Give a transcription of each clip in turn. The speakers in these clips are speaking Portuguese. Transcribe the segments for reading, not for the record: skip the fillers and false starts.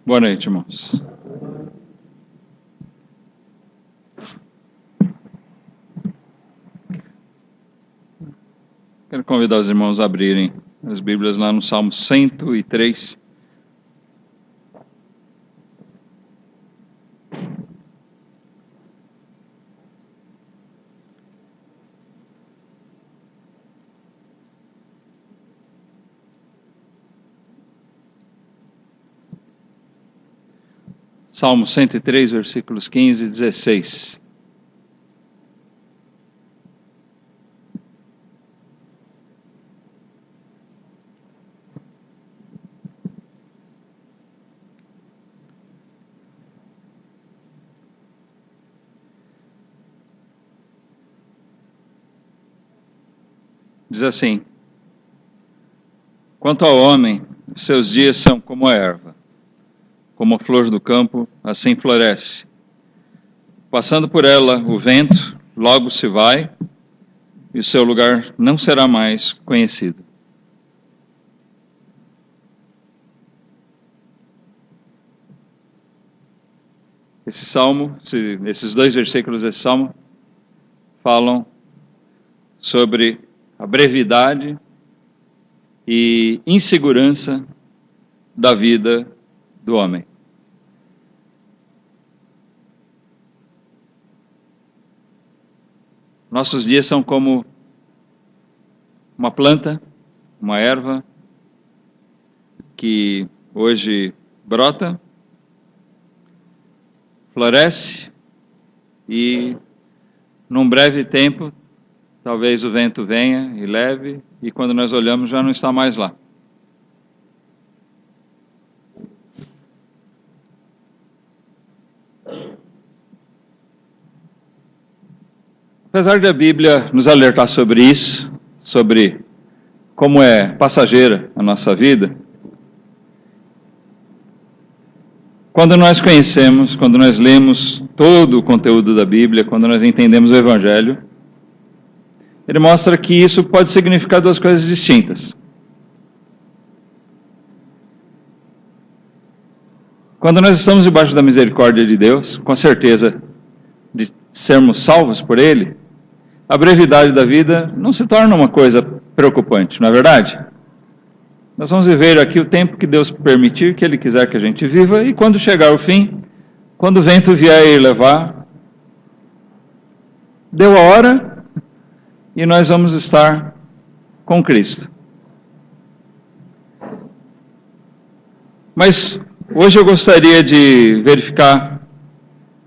Boa noite, irmãos. Quero convidar os irmãos a abrirem as Bíblias lá no Salmo 103. Salmo 103, versículos 15 e 16. Diz assim: quanto ao homem, seus dias são como a erva, como a flor do campo, assim floresce. Passando por ela o vento, logo se vai, e o seu lugar não será mais conhecido. Esse salmo, esses dois versículos desse salmo, falam sobre a brevidade e insegurança da vida do homem. Nossos dias são como uma planta, uma erva, que hoje brota, floresce e, num breve tempo, talvez o vento venha e leve, e quando nós olhamos já não está mais lá. Apesar de a Bíblia nos alertar sobre isso, sobre como é passageira a nossa vida, quando nós conhecemos, quando nós lemos todo o conteúdo da Bíblia, quando nós entendemos o Evangelho, ele mostra que isso pode significar duas coisas distintas. Quando nós estamos debaixo da misericórdia de Deus, com a certeza de sermos salvos por Ele, a brevidade da vida não se torna uma coisa preocupante, não é verdade? Nós vamos viver aqui o tempo que Deus permitir, que Ele quiser que a gente viva, e quando chegar o fim, quando o vento vier e levar, deu a hora e nós vamos estar com Cristo. Mas hoje eu gostaria de verificar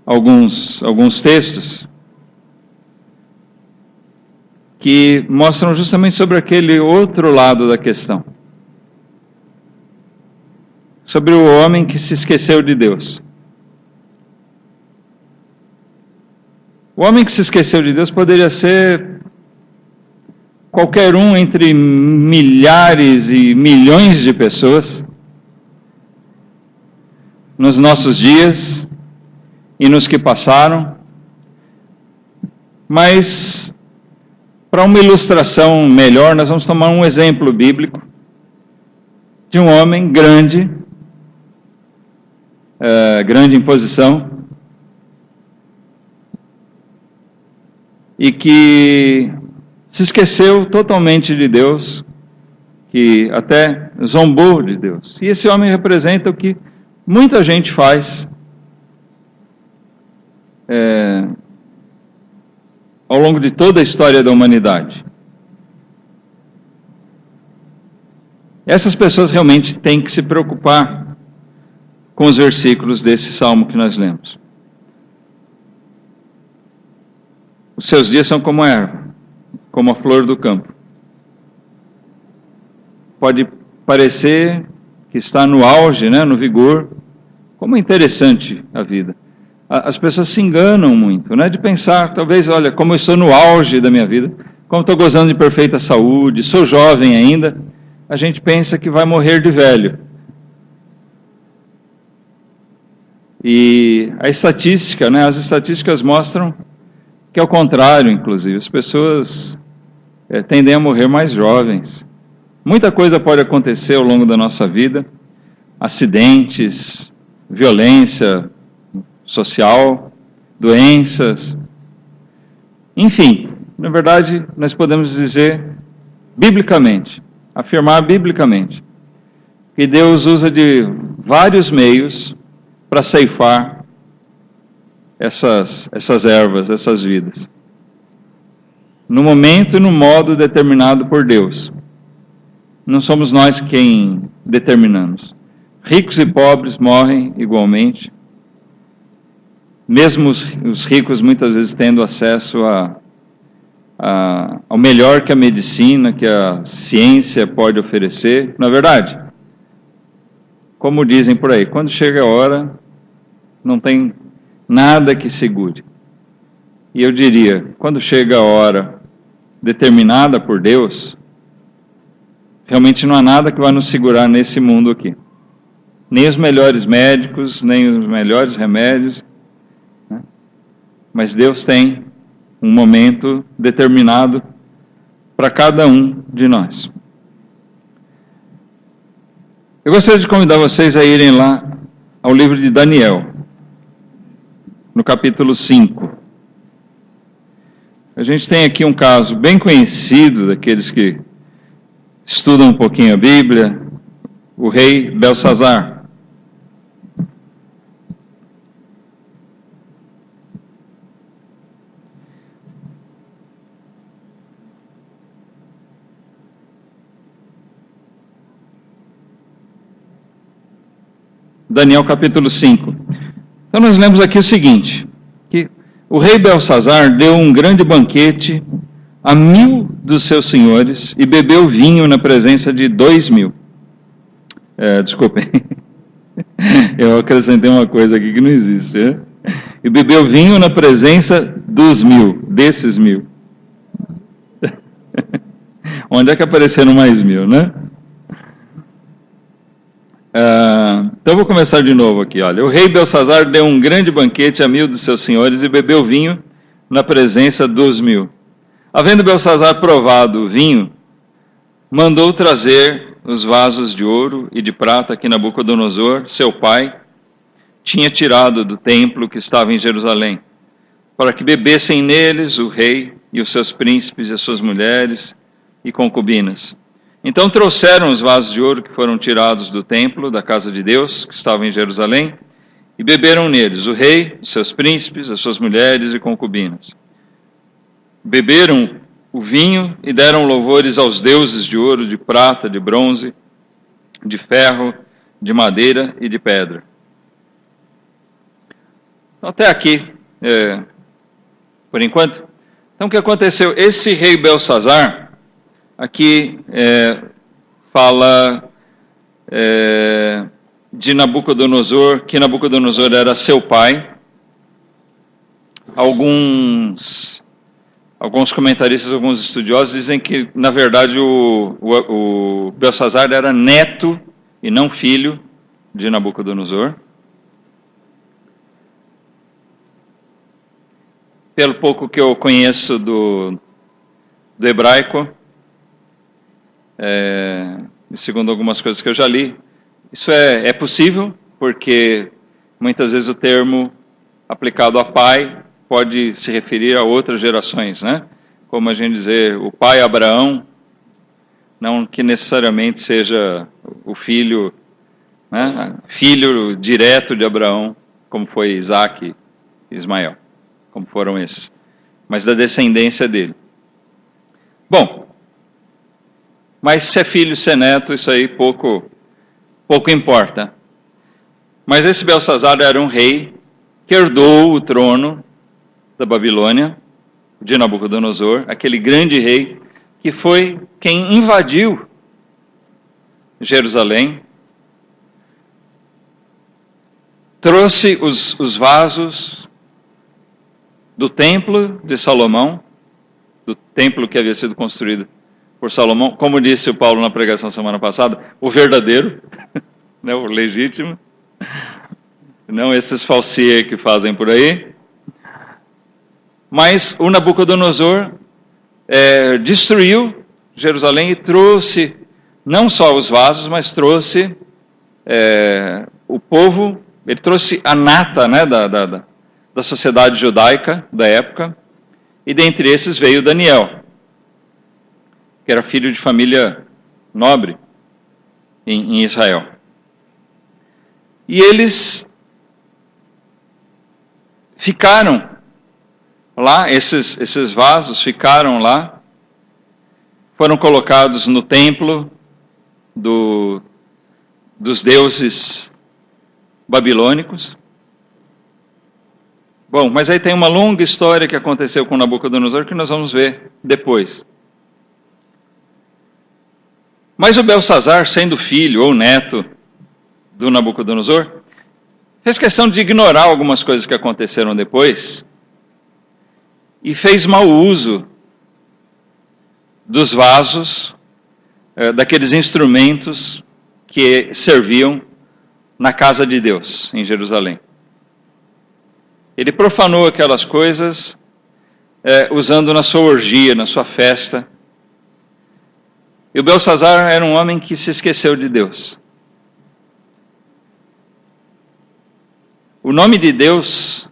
alguns textos que mostram justamente sobre aquele outro lado da questão. Sobre o homem que se esqueceu de Deus. O homem que se esqueceu de Deus poderia ser qualquer um entre milhares e milhões de pessoas nos nossos dias e nos que passaram, mas para uma ilustração melhor, nós vamos tomar um exemplo bíblico de um homem grande em posição, e que se esqueceu totalmente de Deus, que até zombou de Deus. E esse homem representa o que muita gente faz ao longo de toda a história da humanidade. Essas pessoas realmente têm que se preocupar com os versículos desse salmo que nós lemos. Os seus dias são como a erva, como a flor do campo. Pode parecer que está no auge, né, no vigor. Como é interessante a vida. As pessoas se enganam muito, né, de pensar, talvez, olha, como eu estou no auge da minha vida, como estou gozando de perfeita saúde, sou jovem ainda, a gente pensa que vai morrer de velho. E a estatística, né, as estatísticas mostram que é o contrário, inclusive, as pessoas tendem a morrer mais jovens. Muita coisa pode acontecer ao longo da nossa vida, acidentes, violência social, doenças, enfim, na verdade, nós podemos dizer biblicamente, afirmar biblicamente, que Deus usa de vários meios para ceifar essas ervas, essas vidas. No momento e no modo determinado por Deus. Não somos nós quem determinamos. Ricos e pobres morrem igualmente. Mesmo os ricos muitas vezes tendo acesso ao melhor que a medicina, que a ciência pode oferecer. Não é verdade? Como dizem por aí, quando chega a hora, não tem nada que segure. E eu diria, quando chega a hora determinada por Deus, realmente não há nada que vai nos segurar nesse mundo aqui. Nem os melhores médicos, nem os melhores remédios, né? Mas Deus tem um momento determinado para cada um de nós. Eu gostaria de convidar vocês a irem lá ao livro de Daniel, no capítulo 5. A gente tem aqui um caso bem conhecido daqueles que estudam um pouquinho a Bíblia, o rei Belsazar. Daniel capítulo 5. Então nós lemos aqui o seguinte, que o rei Belsazar deu um grande banquete a 1.000 dos seus senhores e bebeu vinho na presença de 2.000. Desculpem, eu acrescentei uma coisa aqui que não existe. Né? E bebeu vinho na presença dos 1.000, desses 1.000. Onde é que apareceram mais 1.000, né? Então vou começar de novo aqui, olha. O rei Belsazar deu um grande banquete a 1.000 dos seus senhores e bebeu vinho na presença dos 1.000. Havendo Belsazar provado o vinho, mandou trazer os vasos de ouro e de prata que Nabucodonosor, seu pai, tinha tirado do templo que estava em Jerusalém, para que bebessem neles o rei e os seus príncipes e as suas mulheres e concubinas. Então trouxeram os vasos de ouro que foram tirados do templo, da casa de Deus, que estava em Jerusalém, e beberam neles o rei, os seus príncipes, as suas mulheres e concubinas. Beberam o vinho e deram louvores aos deuses de ouro, de prata, de bronze, de ferro, de madeira e de pedra. Então, até aqui, por enquanto. Então, o que aconteceu? Esse rei Belsazar, aqui fala de Nabucodonosor, que Nabucodonosor era seu pai. Alguns comentaristas, alguns estudiosos dizem que, na verdade, o Belsazar era neto e não filho de Nabucodonosor. Pelo pouco que eu conheço do hebraico, segundo algumas coisas que eu já li, isso é possível, porque muitas vezes o termo aplicado a pai pode se referir a outras gerações, né? Como a gente dizer o pai Abraão, não que necessariamente seja o filho, né? Filho direto de Abraão, como foi Isaac e Ismael, como foram esses, mas da descendência dele. Bom, mas se é filho, se é neto, isso aí pouco importa. Mas esse Belsazar era um rei que herdou o trono da Babilônia, de Nabucodonosor, aquele grande rei que foi quem invadiu Jerusalém, trouxe os vasos do templo de Salomão, do templo que havia sido construído por Salomão, como disse o Paulo na pregação semana passada, o verdadeiro, né, o legítimo, não esses falsiers que fazem por aí. Mas o Nabucodonosor destruiu Jerusalém e trouxe não só os vasos, mas trouxe o povo ele trouxe a nata, né, da sociedade judaica da época, e dentre esses veio Daniel, que era filho de família nobre em Israel. E eles ficaram lá, esses vasos ficaram lá, foram colocados no templo dos deuses babilônicos. Bom, mas aí tem uma longa história que aconteceu com Nabucodonosor que nós vamos ver depois. Mas o Belsazar, sendo filho ou neto do Nabucodonosor, fez questão de ignorar algumas coisas que aconteceram depois e fez mau uso dos vasos, daqueles instrumentos que serviam na casa de Deus, em Jerusalém. Ele profanou aquelas coisas, usando na sua orgia, na sua festa. E o Belsazar era um homem que se esqueceu de Deus. O nome de Deus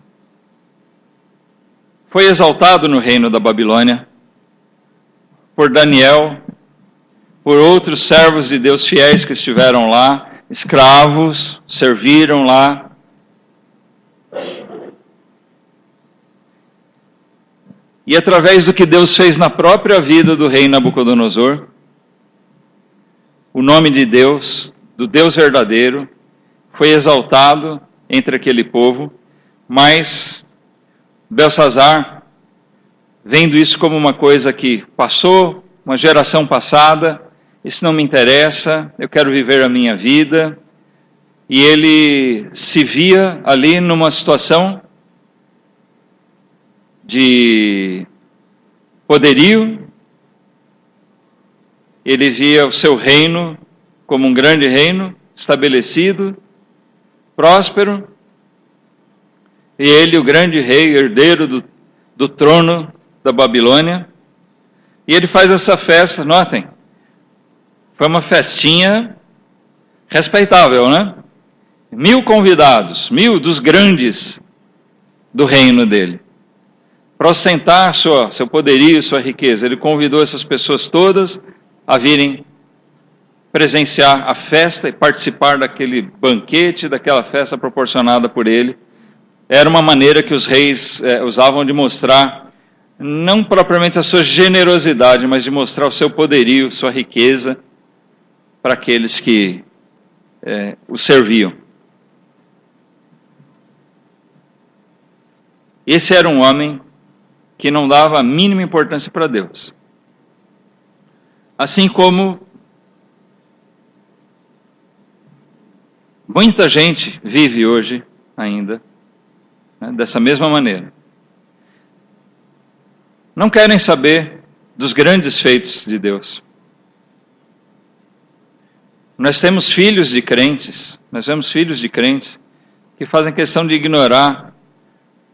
foi exaltado no reino da Babilônia por Daniel, por outros servos de Deus fiéis que estiveram lá, escravos, serviram lá. E através do que Deus fez na própria vida do rei Nabucodonosor, o nome de Deus, do Deus verdadeiro, foi exaltado entre aquele povo, mas Belsazar, vendo isso como uma coisa que passou, uma geração passada, isso não me interessa, eu quero viver a minha vida, e ele se via ali numa situação de poderio, ele via o seu reino como um grande reino, estabelecido, próspero, e ele, o grande rei, herdeiro do trono da Babilônia, e ele faz essa festa, notem, foi uma festinha respeitável, né? 1000 convidados, 1000 dos grandes do reino dele, para ostentar seu poderio, sua riqueza. Ele convidou essas pessoas todas a virem presenciar a festa e participar daquele banquete, daquela festa proporcionada por ele. Era uma maneira que os reis usavam de mostrar, não propriamente a sua generosidade, mas de mostrar o seu poderio, sua riqueza, para aqueles que o serviam. Esse era um homem que não dava a mínima importância para Deus. Assim como muita gente vive hoje ainda, né, dessa mesma maneira. Não querem saber dos grandes feitos de Deus. Nós temos filhos de crentes, que fazem questão de ignorar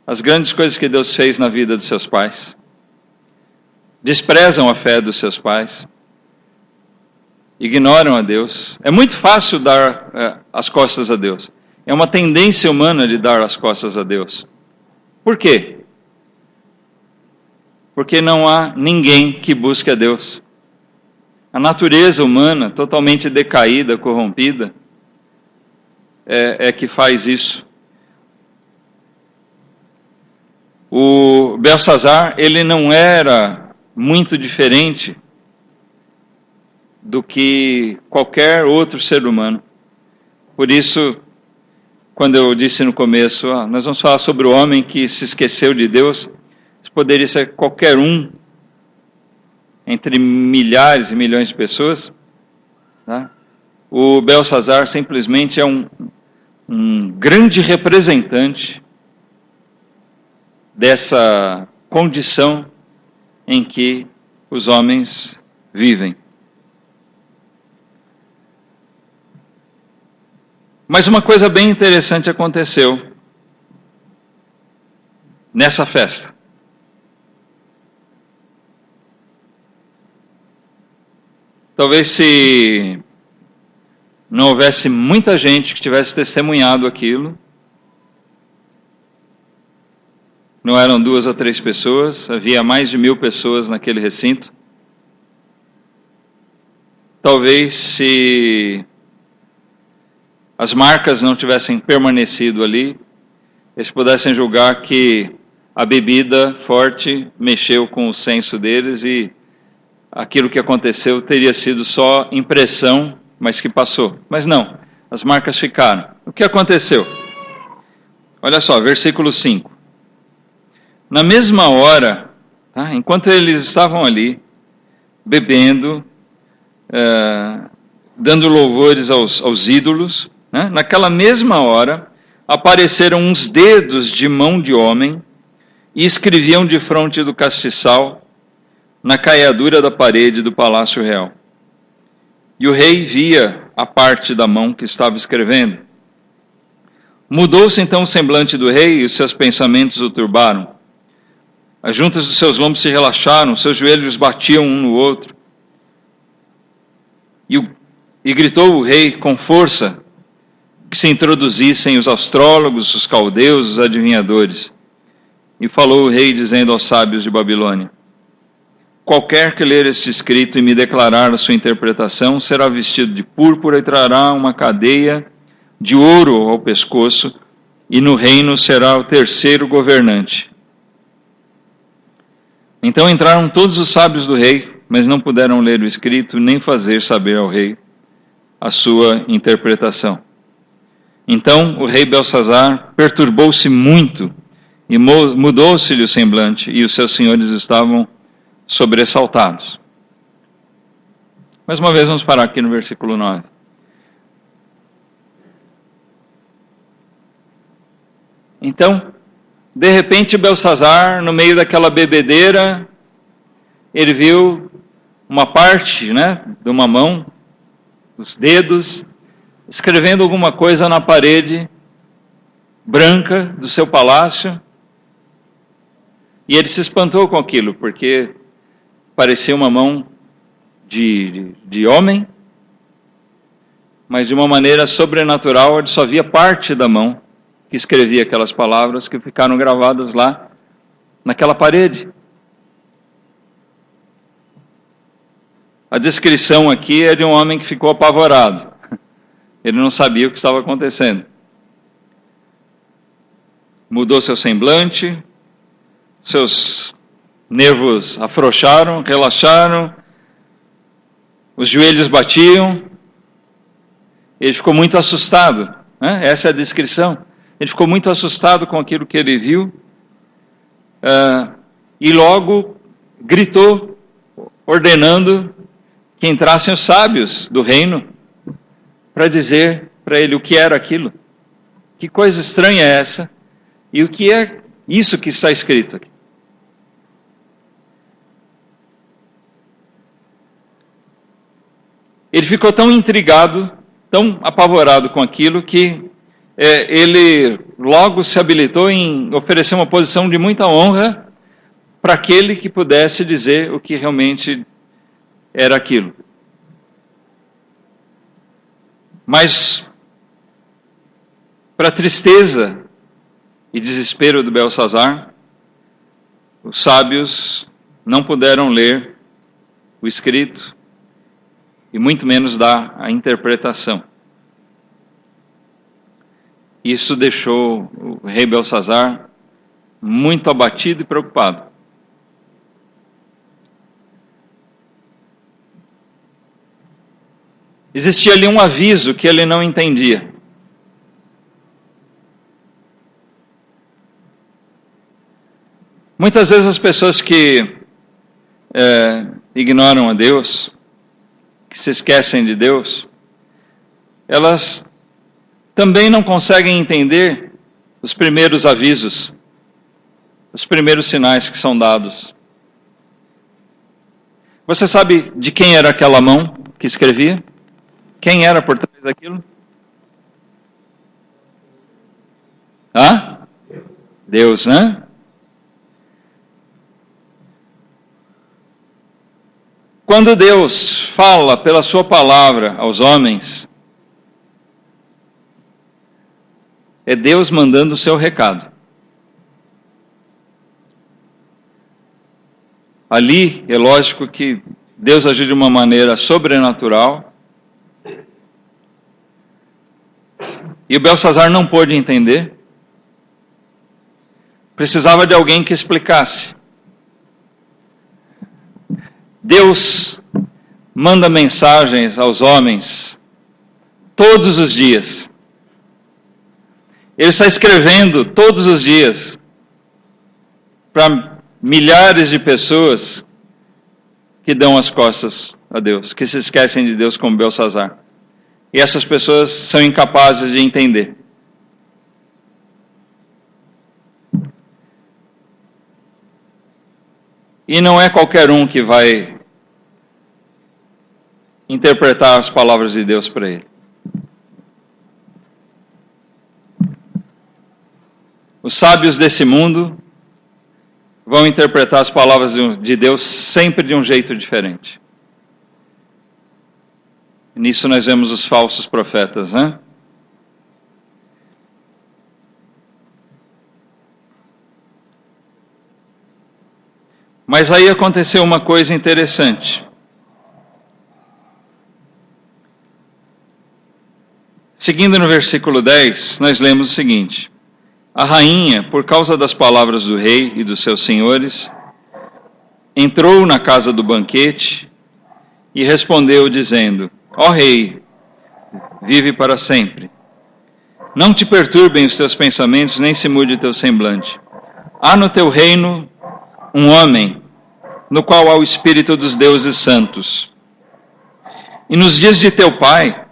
as grandes coisas que Deus fez na vida dos seus pais. Desprezam a fé dos seus pais. Ignoram a Deus. É muito fácil dar as costas a Deus. É uma tendência humana de dar as costas a Deus. Por quê? Porque não há ninguém que busque a Deus. A natureza humana, totalmente decaída, corrompida, é que faz isso. O Belsazar, ele não era muito diferente do que qualquer outro ser humano. Por isso, quando eu disse no começo, nós vamos falar sobre o homem que se esqueceu de Deus, poderia ser qualquer um, entre milhares e milhões de pessoas, tá? O Belsazar simplesmente é um grande representante dessa condição em que os homens vivem. Mas uma coisa bem interessante aconteceu nessa festa. Talvez se não houvesse muita gente que tivesse testemunhado aquilo, Não eram 2 ou 3 pessoas, havia mais de 1000 pessoas naquele recinto. Talvez se as marcas não tivessem permanecido ali, eles pudessem julgar que a bebida forte mexeu com o senso deles e aquilo que aconteceu teria sido só impressão, mas que passou. Mas não, as marcas ficaram. O que aconteceu? Olha só, versículo 5. Na mesma hora, tá, enquanto eles estavam ali, bebendo, dando louvores aos ídolos, né, naquela mesma hora, apareceram uns dedos de mão de homem e escreviam defronte do castiçal, na caiadura da parede do palácio real. E o rei via a parte da mão que estava escrevendo. Mudou-se então o semblante do rei e os seus pensamentos o turbaram. As juntas dos seus lombos se relaxaram, seus joelhos batiam um no outro. E gritou o rei com força que se introduzissem os astrólogos, os caldeus, os adivinhadores. E falou o rei dizendo aos sábios de Babilônia: qualquer que ler este escrito e me declarar a sua interpretação será vestido de púrpura e trará uma cadeia de ouro ao pescoço, e no reino será o 3º governante. Então entraram todos os sábios do rei, mas não puderam ler o escrito, nem fazer saber ao rei a sua interpretação. Então o rei Belsazar perturbou-se muito, e mudou-se-lhe o semblante, e os seus senhores estavam sobressaltados. Mais uma vez vamos parar aqui no versículo 9. Então, de repente, Belsazar, no meio daquela bebedeira, ele viu uma parte, né, de uma mão, os dedos, escrevendo alguma coisa na parede branca do seu palácio. E ele se espantou com aquilo, porque parecia uma mão de homem, mas de uma maneira sobrenatural, ele só via parte da mão que escrevia aquelas palavras que ficaram gravadas lá naquela parede. A descrição aqui é de um homem que ficou apavorado. Ele não sabia o que estava acontecendo. Mudou seu semblante, seus nervos afrouxaram, relaxaram, os joelhos batiam, ele ficou muito assustado, né? Essa é a descrição. Ele ficou muito assustado com aquilo que ele viu, e logo gritou, ordenando que entrassem os sábios do reino para dizer para ele o que era aquilo. Que coisa estranha é essa? E o que é isso que está escrito aqui? Ele ficou tão intrigado, tão apavorado com aquilo, que ele logo se habilitou em oferecer uma posição de muita honra para aquele que pudesse dizer o que realmente era aquilo. Mas, para a tristeza e desespero do Belsazar, os sábios não puderam ler o escrito e muito menos dar a interpretação. Isso deixou o rei Belsazar muito abatido e preocupado. Existia ali um aviso que ele não entendia. Muitas vezes as pessoas que ignoram a Deus, que se esquecem de Deus, elas também não conseguem entender os primeiros avisos, os primeiros sinais que são dados. Você sabe de quem era aquela mão que escrevia? Quem era por trás daquilo? Deus, né? Quando Deus fala pela sua palavra aos homens, é Deus mandando o seu recado. Ali, é lógico que Deus agiu de uma maneira sobrenatural. E o Belsazar não pôde entender. Precisava de alguém que explicasse. Deus manda mensagens aos homens todos os dias. Ele está escrevendo todos os dias para milhares de pessoas que dão as costas a Deus, que se esquecem de Deus como Belsazar. E essas pessoas são incapazes de entender. E não é qualquer um que vai interpretar as palavras de Deus para ele. Os sábios desse mundo vão interpretar as palavras de Deus sempre de um jeito diferente. Nisso nós vemos os falsos profetas, né? Mas aí aconteceu uma coisa interessante. Seguindo no versículo 10, nós lemos o seguinte: a rainha, por causa das palavras do rei e dos seus senhores, entrou na casa do banquete e respondeu dizendo: ó rei, vive para sempre. Não te perturbem os teus pensamentos, nem se mude o teu semblante. Há no teu reino um homem, no qual há o Espírito dos deuses santos. E nos dias de teu pai,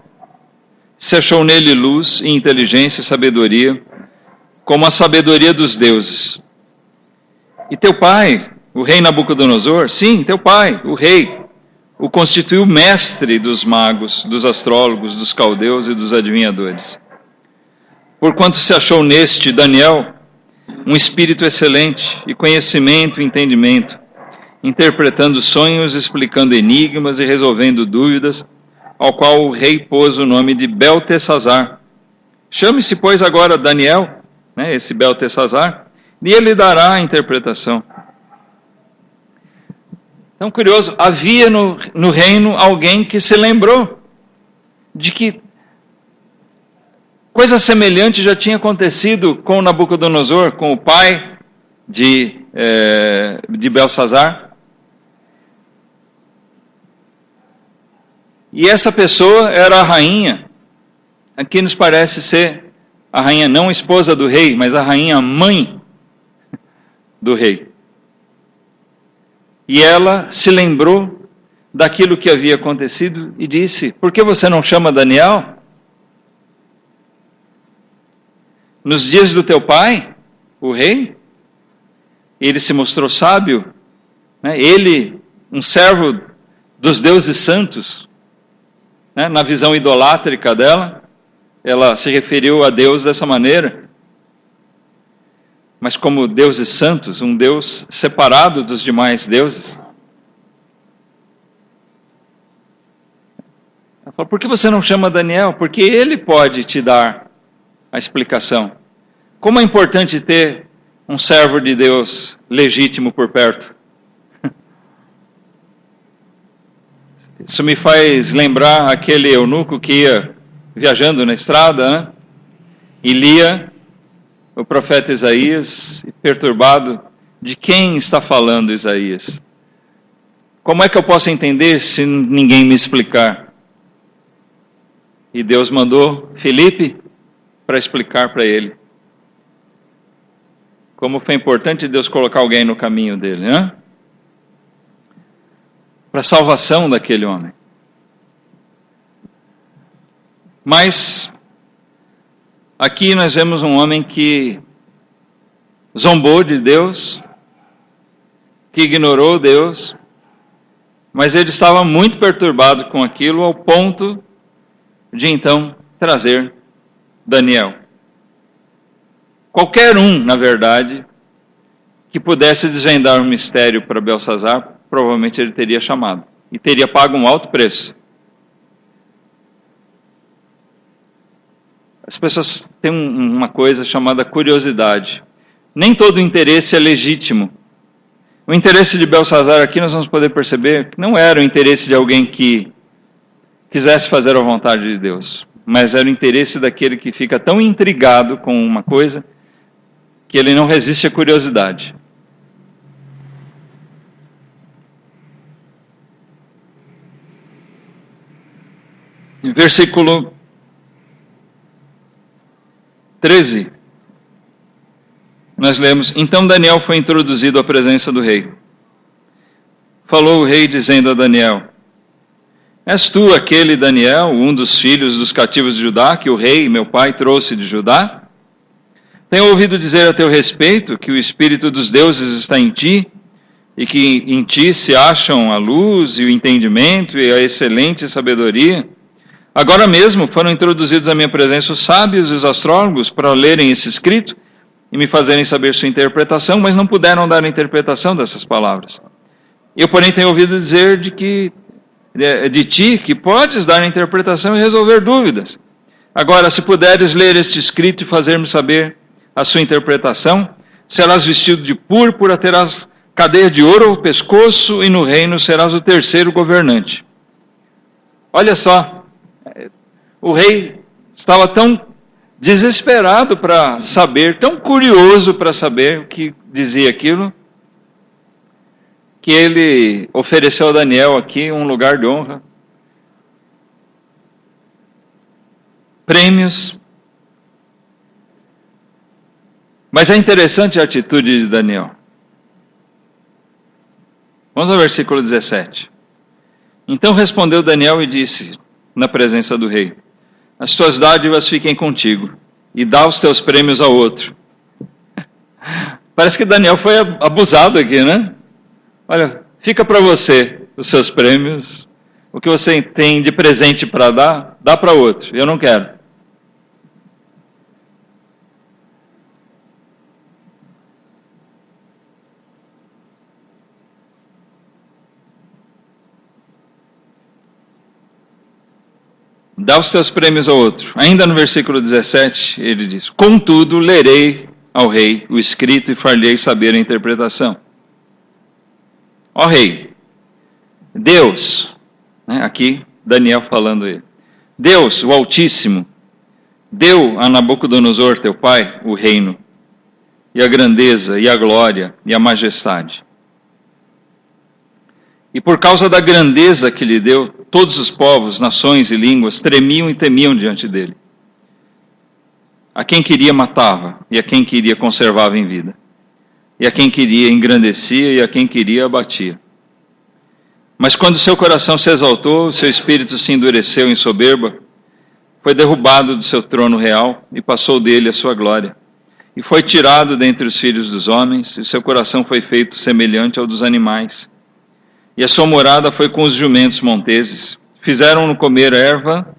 se achou nele luz e inteligência e sabedoria, como a sabedoria dos deuses. E teu pai, o rei Nabucodonosor, sim, teu pai, o rei, o constituiu mestre dos magos, dos astrólogos, dos caldeus e dos adivinhadores. Porquanto se achou neste, Daniel, um espírito excelente e conhecimento e entendimento, interpretando sonhos, explicando enigmas e resolvendo dúvidas, ao qual o rei pôs o nome de Beltesazar. Chame-se, pois, agora Daniel, esse Beltesazar, e ele dará a interpretação. Então, curioso, havia no reino alguém que se lembrou de que coisa semelhante já tinha acontecido com Nabucodonosor, com o pai de Belsazar. E essa pessoa era a rainha. Aqui nos parece ser a rainha, não a esposa do rei, mas a rainha mãe do rei. E ela se lembrou daquilo que havia acontecido e disse: por que você não chama Daniel? Nos dias do teu pai, o rei, ele se mostrou sábio, ele, um servo dos deuses santos, na visão idolátrica dela, ela se referiu a Deus dessa maneira, mas como deuses santos, um Deus separado dos demais deuses. Ela falou: por que você não chama Daniel? Porque ele pode te dar a explicação. Como é importante ter um servo de Deus legítimo por perto. Isso me faz lembrar aquele eunuco que ia viajando na estrada, e lia o profeta Isaías, perturbado: de quem está falando Isaías? Como é que eu posso entender se ninguém me explicar? E Deus mandou Filipe para explicar para ele. Como foi importante Deus colocar alguém no caminho dele, para a salvação daquele homem. Mas aqui nós vemos um homem que zombou de Deus, que ignorou Deus, mas ele estava muito perturbado com aquilo, ao ponto de então trazer Daniel. Qualquer um, na verdade, que pudesse desvendar um mistério para Belsazar, provavelmente ele teria chamado e teria pago um alto preço. As pessoas têm uma coisa chamada curiosidade. Nem todo interesse é legítimo. O interesse de Belsazar aqui nós vamos poder perceber que não era o interesse de alguém que quisesse fazer a vontade de Deus, mas era o interesse daquele que fica tão intrigado com uma coisa que ele não resiste à curiosidade. Em versículo 13, nós lemos: Então Daniel foi introduzido à presença do rei. Falou o rei dizendo a Daniel: És tu aquele Daniel, um dos filhos dos cativos de Judá, que o rei, meu pai, trouxe de Judá? Tenho ouvido dizer a teu respeito que o Espírito dos deuses está em ti, e que em ti se acham a luz e o entendimento e a excelente sabedoria. Agora mesmo foram introduzidos à minha presença os sábios e os astrólogos para lerem esse escrito e me fazerem saber sua interpretação, mas não puderam dar a interpretação dessas palavras. Eu, porém, tenho ouvido dizer de ti que podes dar a interpretação e resolver dúvidas. Agora, se puderes ler este escrito e fazer-me saber a sua interpretação, serás vestido de púrpura, terás cadeia de ouro ao pescoço e no reino serás o terceiro governante. Olha só, o rei estava tão desesperado para saber, tão curioso para saber o que dizia aquilo, que ele ofereceu a Daniel aqui um lugar de honra, prêmios. Mas é interessante a atitude de Daniel. Vamos ao versículo 17. Então respondeu Daniel e disse, na presença do rei: As tuas dádivas fiquem contigo, e dá os teus prêmios ao outro. Parece que Daniel foi abusado aqui, né? Olha, fica para você os seus prêmios, o que você tem de presente para dar, dá para outro, eu não quero. Dá os teus prêmios ao outro. Ainda no versículo 17, ele diz: Contudo, lerei ao rei o escrito e far-lhe saber a interpretação. Ó rei, Deus, né, aqui Daniel falando ele, Deus, o Altíssimo, deu a Nabucodonosor, teu pai, o reino, e a grandeza, e a glória, e a majestade. E por causa da grandeza que lhe deu, todos os povos, nações e línguas tremiam e temiam diante dele. A quem queria matava, e a quem queria conservava em vida. E a quem queria engrandecia, e a quem queria abatia. Mas quando seu coração se exaltou, seu espírito se endureceu em soberba, foi derrubado do seu trono real, e passou dele a sua glória. E foi tirado dentre os filhos dos homens, e seu coração foi feito semelhante ao dos animais. E a sua morada foi com os jumentos monteses. Fizeram-no comer erva,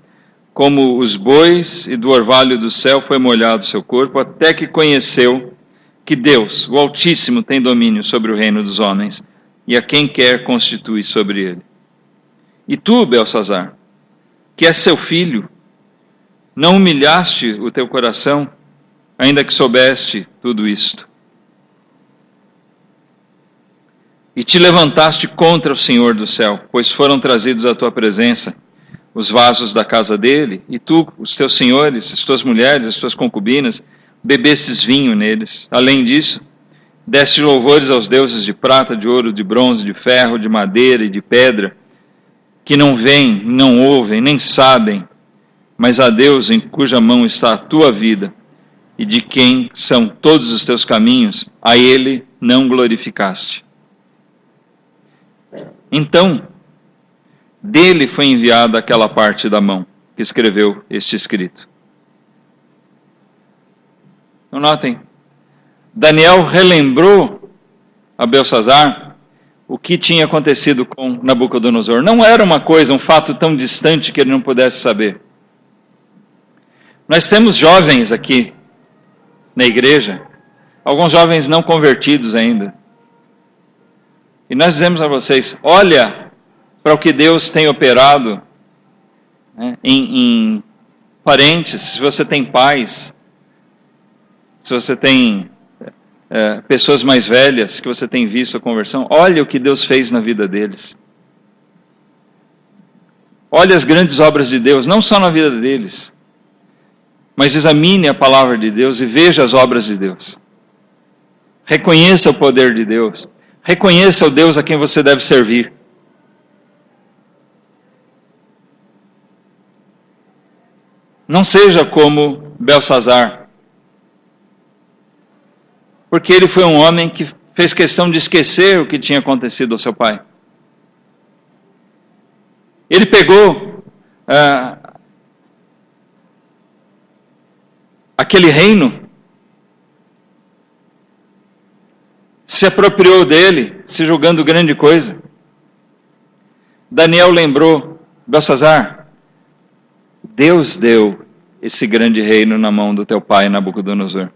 como os bois, e do orvalho do céu foi molhado seu corpo, até que conheceu que Deus, o Altíssimo, tem domínio sobre o reino dos homens, e a quem quer constitui sobre ele. E tu, Belsazar, que és seu filho, não humilhaste o teu coração, ainda que soubeste tudo isto. E te levantaste contra o Senhor do céu, pois foram trazidos à tua presença os vasos da casa dele, e tu, os teus senhores, as tuas mulheres, as tuas concubinas, bebestes vinho neles. Além disso, deste louvores aos deuses de prata, de ouro, de bronze, de ferro, de madeira e de pedra, que não veem, não ouvem, nem sabem, mas a Deus em cuja mão está a tua vida, e de quem são todos os teus caminhos, a ele não glorificaste. Então, dele foi enviada aquela parte da mão que escreveu este escrito. Então, notem, Daniel relembrou a Belsazar o que tinha acontecido com Nabucodonosor. Não era uma coisa, um fato tão distante que ele não pudesse saber. Nós temos jovens aqui na igreja, alguns jovens não convertidos ainda. E nós dizemos a vocês, olha para o que Deus tem operado, né, em parentes, se você tem pais, se você tem pessoas mais velhas que você tem visto a conversão, olha o que Deus fez na vida deles. Olha as grandes obras de Deus, não só na vida deles, mas examine a palavra de Deus e veja as obras de Deus. Reconheça o poder de Deus. Reconheça o Deus a quem você deve servir. Não seja como Belsazar, porque ele foi um homem que fez questão de esquecer o que tinha acontecido ao seu pai. Ele pegou aquele reino, se apropriou dele, se julgando grande coisa. Daniel lembrou, Belsazar, Deus deu esse grande reino na mão do teu pai, Nabucodonosor.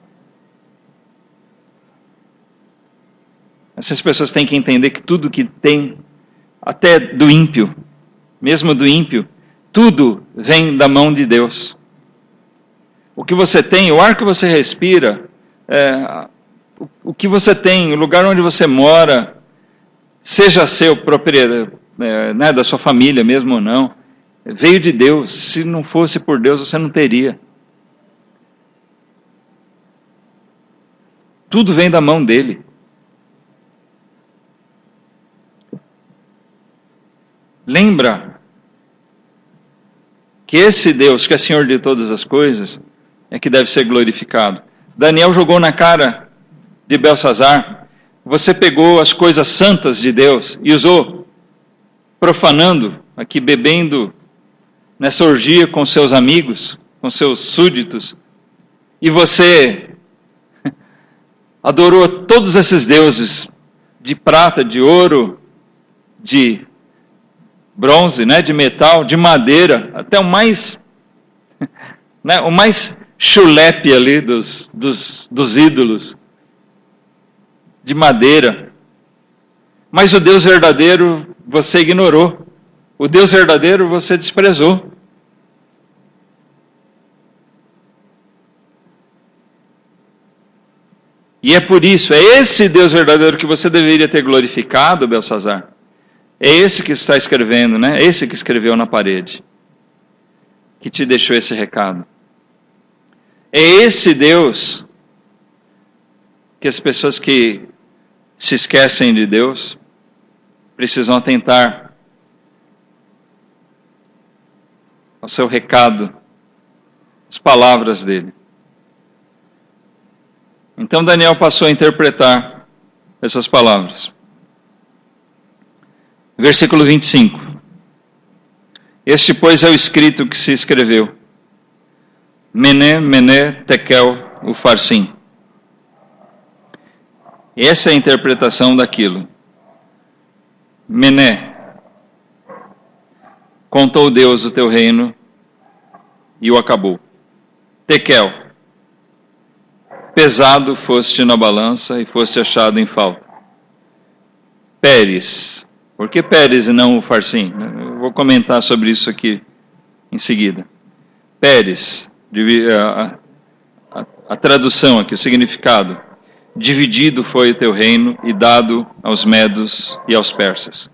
Essas pessoas têm que entender que tudo que tem, até do ímpio, mesmo do ímpio, tudo vem da mão de Deus. O que você tem, o ar que você respira, o que você tem, o lugar onde você mora, seja seu, propriedade, da sua família mesmo ou não, veio de Deus. Se não fosse por Deus, você não teria. Tudo vem da mão dele. Lembra que esse Deus, que é Senhor de todas as coisas, é que deve ser glorificado. Daniel jogou na cara de Belsazar: você pegou as coisas santas de Deus e usou, profanando, aqui bebendo nessa orgia com seus amigos, com seus súditos, e você adorou todos esses deuses de prata, de ouro, de bronze, de metal, de madeira, até o mais chulepe ali dos ídolos, de madeira. Mas o Deus verdadeiro você ignorou. O Deus verdadeiro você desprezou. E é por isso, é esse Deus verdadeiro que você deveria ter glorificado, Belsazar. É esse que está escrevendo, É esse que escreveu na parede, que te deixou esse recado. É esse Deus que as pessoas que se esquecem de Deus precisam atentar ao seu recado, as palavras dele. Então Daniel passou a interpretar essas palavras. Versículo 25. Este, pois, é o escrito que se escreveu. Mené, Mené, Tekel, Ufarsim. Essa é a interpretação daquilo. Mené, contou Deus o teu reino e o acabou. Tekel, pesado foste na balança e foste achado em falta. Pérez, por que Pérez e não Ufarsim? Eu vou comentar sobre isso aqui em seguida. Pérez, a tradução aqui, o significado. Dividido foi o teu reino e dado aos medos e aos persas.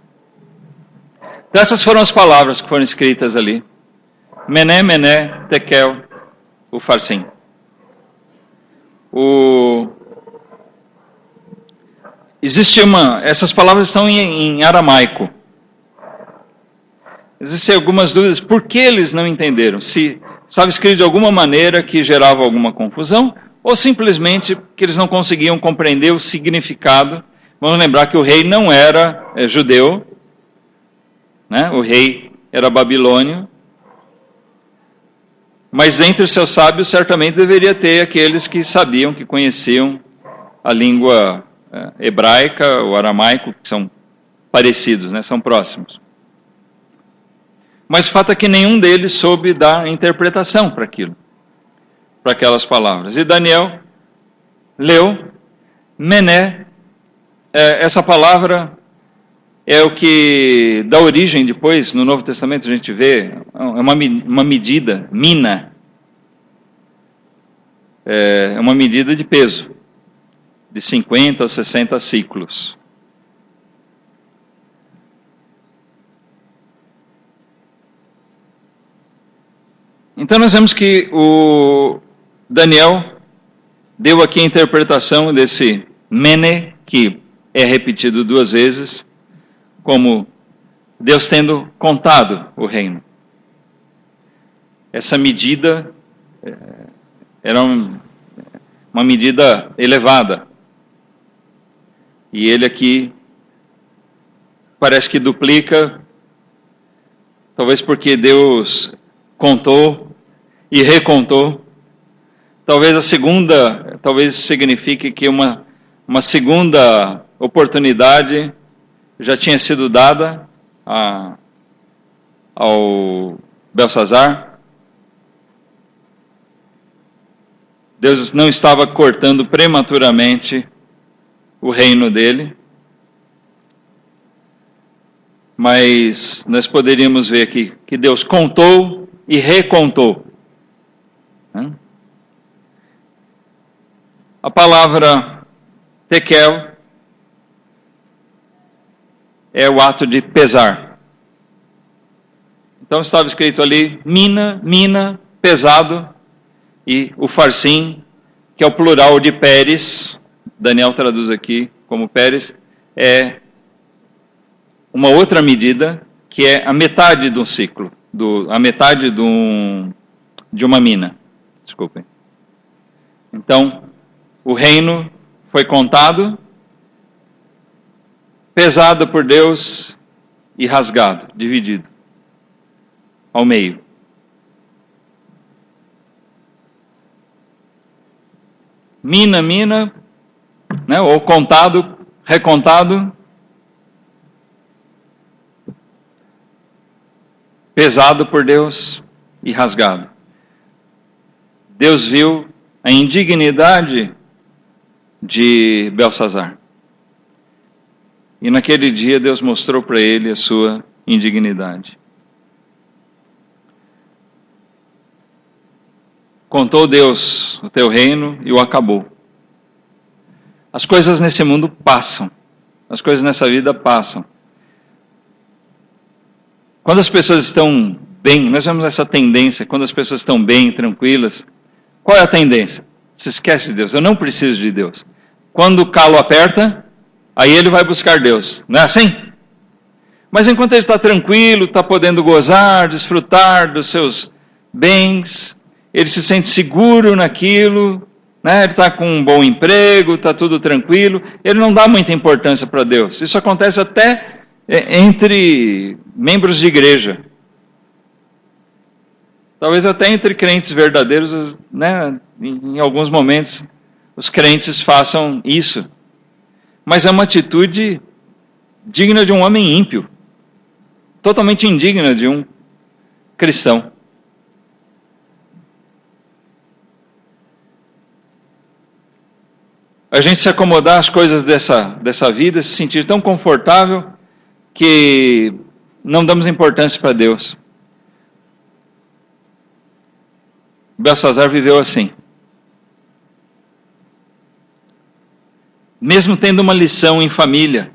Então, essas foram as palavras que foram escritas ali. Mené, Mené, Tekel, Ufarsim. Essas palavras estão em aramaico. Existem algumas dúvidas, por que eles não entenderam? Se estava escrito de alguma maneira que gerava alguma confusão, ou simplesmente que eles não conseguiam compreender o significado. Vamos lembrar que o rei não era judeu, o rei era babilônio, mas entre os seus sábios certamente deveria ter aqueles que sabiam, que conheciam a língua hebraica ou aramaico, que são parecidos, são próximos. Mas o fato é que nenhum deles soube dar interpretação para aquilo, para aquelas palavras. E Daniel leu, Mené, essa palavra é o que dá origem depois, no Novo Testamento a gente vê, é uma medida, mina, é uma medida de peso. de 50 a 60 ciclos. Então nós vemos que o Daniel deu aqui a interpretação desse mene, que é repetido 2 vezes, como Deus tendo contado o reino. Essa medida era uma medida elevada. E ele aqui parece que duplica, talvez porque Deus contou e recontou. Talvez talvez signifique que uma segunda oportunidade já tinha sido dada ao Belsazar. Deus não estava cortando prematuramente o reino dele, mas nós poderíamos ver aqui que Deus contou e recontou. A palavra tekel é o ato de pesar. Então estava escrito ali, mina, pesado, e o farsim, que é o plural de Pérez, Daniel traduz aqui como Pérez, é uma outra medida, que é a metade de um ciclo, a metade de uma mina. Desculpem. Então, o reino foi contado, pesado por Deus e rasgado, dividido ao meio. Mina, né, ou contado, recontado, pesado por Deus e rasgado. Deus viu a indignidade de Belsazar. E naquele dia Deus mostrou para ele a sua indignidade. Contou Deus o teu reino e o acabou. As coisas nesse mundo passam. As coisas nessa vida passam. Quando as pessoas estão bem, nós vemos essa tendência, quando as pessoas estão bem, tranquilas, qual é a tendência? Se esquece de Deus, eu não preciso de Deus. Quando o calo aperta, aí ele vai buscar Deus, não é assim? Mas enquanto ele está tranquilo, está podendo gozar, desfrutar dos seus bens, ele se sente seguro naquilo, né? Ele está com um bom emprego, está tudo tranquilo, ele não dá muita importância para Deus. Isso acontece até entre membros de igreja. Talvez até entre crentes verdadeiros, né? Em alguns momentos, os crentes façam isso. Mas é uma atitude digna de um homem ímpio, totalmente indigna de um cristão. A gente se acomodar às coisas dessa vida, se sentir tão confortável que não damos importância para Deus. Belsazar viveu assim. Mesmo tendo uma lição em família,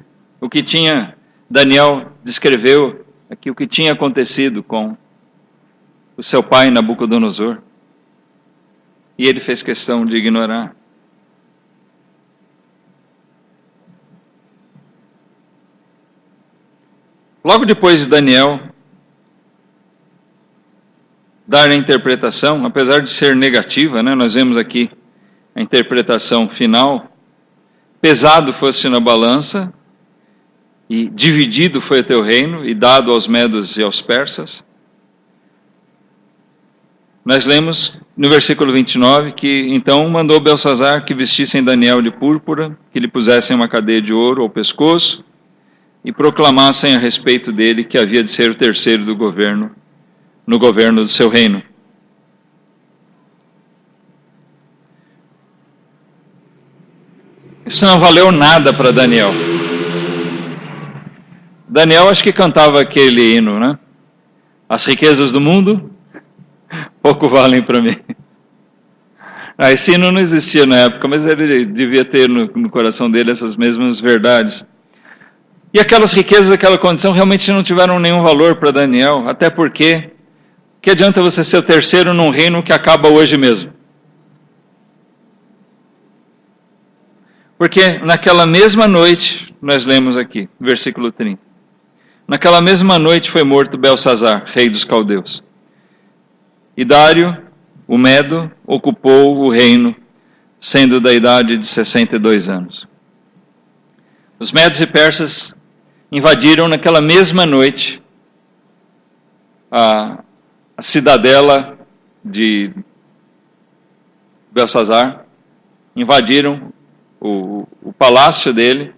Daniel descreveu aqui o que tinha acontecido com o seu pai Nabucodonosor. E ele fez questão de ignorar. Logo depois de Daniel dar a interpretação, apesar de ser negativa, né, nós vemos aqui a interpretação final, pesado fosse na balança, e dividido foi o teu reino, e dado aos medos e aos persas. Nós lemos no versículo 29 que então mandou Belsazar que vestissem Daniel de púrpura, que lhe pusessem uma cadeia de ouro ao pescoço, e proclamassem a respeito dele que havia de ser o terceiro no governo do seu reino. Isso não valeu nada para Daniel. Daniel acho que cantava aquele hino, né? As riquezas do mundo pouco valem para mim. Esse hino não existia na época, mas ele devia ter no coração dele essas mesmas verdades. E aquelas riquezas, aquela condição realmente não tiveram nenhum valor para Daniel, até porque que adianta você ser o terceiro num reino que acaba hoje mesmo? Porque naquela mesma noite, nós lemos aqui, versículo 30, naquela mesma noite foi morto Belsazar, rei dos caldeus. E Dário, o Medo, ocupou o reino, sendo da idade de 62 anos. Os medos e persas invadiram naquela mesma noite a cidadela de Belsazar, invadiram o palácio dele,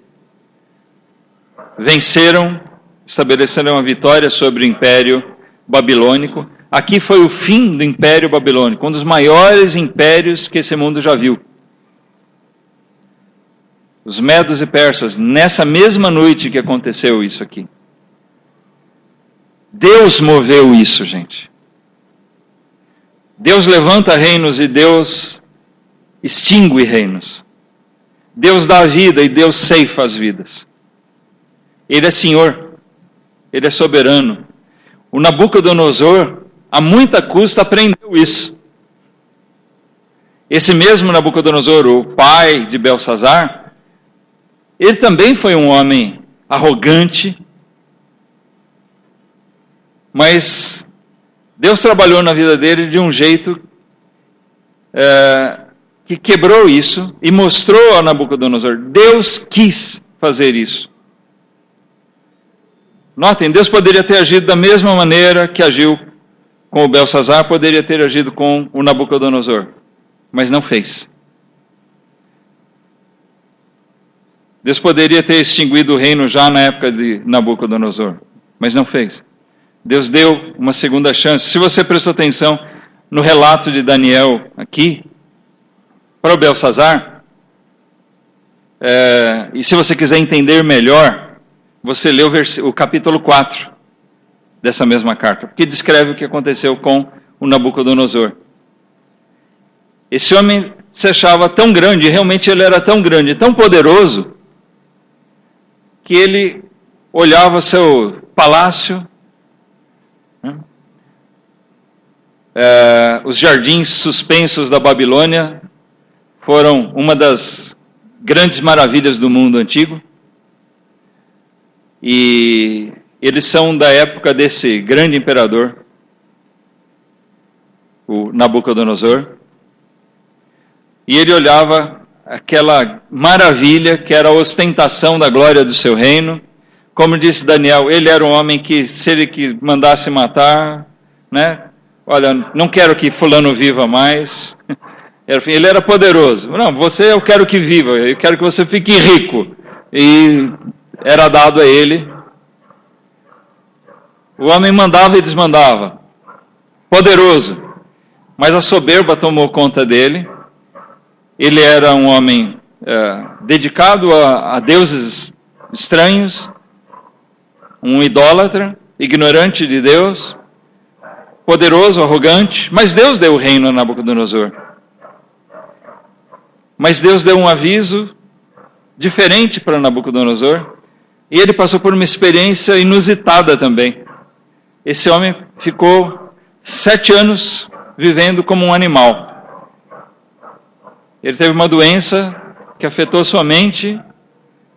venceram, estabeleceram uma vitória sobre o Império Babilônico. Aqui foi o fim do Império Babilônico, um dos maiores impérios que esse mundo já viu. Os medos e persas, nessa mesma noite que aconteceu isso aqui. Deus moveu isso, gente. Deus levanta reinos e Deus extingue reinos. Deus dá vida e Deus ceifa as vidas. Ele é Senhor, Ele é soberano. O Nabucodonosor, a muita custa, aprendeu isso. Esse mesmo Nabucodonosor, o pai de Belsazar, ele também foi um homem arrogante, mas Deus trabalhou na vida dele de um jeito que quebrou isso e mostrou a Nabucodonosor. Deus quis fazer isso. Notem, Deus poderia ter agido da mesma maneira que agiu com o Belsazar, poderia ter agido com o Nabucodonosor, mas não fez. Deus poderia ter extinguido o reino já na época de Nabucodonosor, mas não fez. Deus deu uma segunda chance. Se você prestou atenção no relato de Daniel aqui, para o Belsazar, e se você quiser entender melhor, você lê o capítulo 4 dessa mesma carta, porque descreve o que aconteceu com o Nabucodonosor. Esse homem se achava tão grande, realmente ele era tão grande, tão poderoso, que ele olhava seu palácio, os jardins suspensos da Babilônia foram uma das grandes maravilhas do mundo antigo, e eles são da época desse grande imperador, o Nabucodonosor, e ele olhava aquela maravilha que era a ostentação da glória do seu reino. Como disse Daniel, ele era um homem que, se ele mandasse matar, né? Olha, não quero que fulano viva mais. Ele era poderoso. Não, eu quero que viva, eu quero que você fique rico. E era dado a ele. O homem mandava e desmandava. Poderoso. Mas a soberba tomou conta dele. Ele era um homem dedicado a deuses estranhos, um idólatra, ignorante de Deus, poderoso, arrogante, mas Deus deu o reino a Nabucodonosor. Mas Deus deu um aviso diferente para Nabucodonosor, e ele passou por uma experiência inusitada também. Esse homem ficou 7 anos vivendo como um animal. Ele teve uma doença que afetou sua mente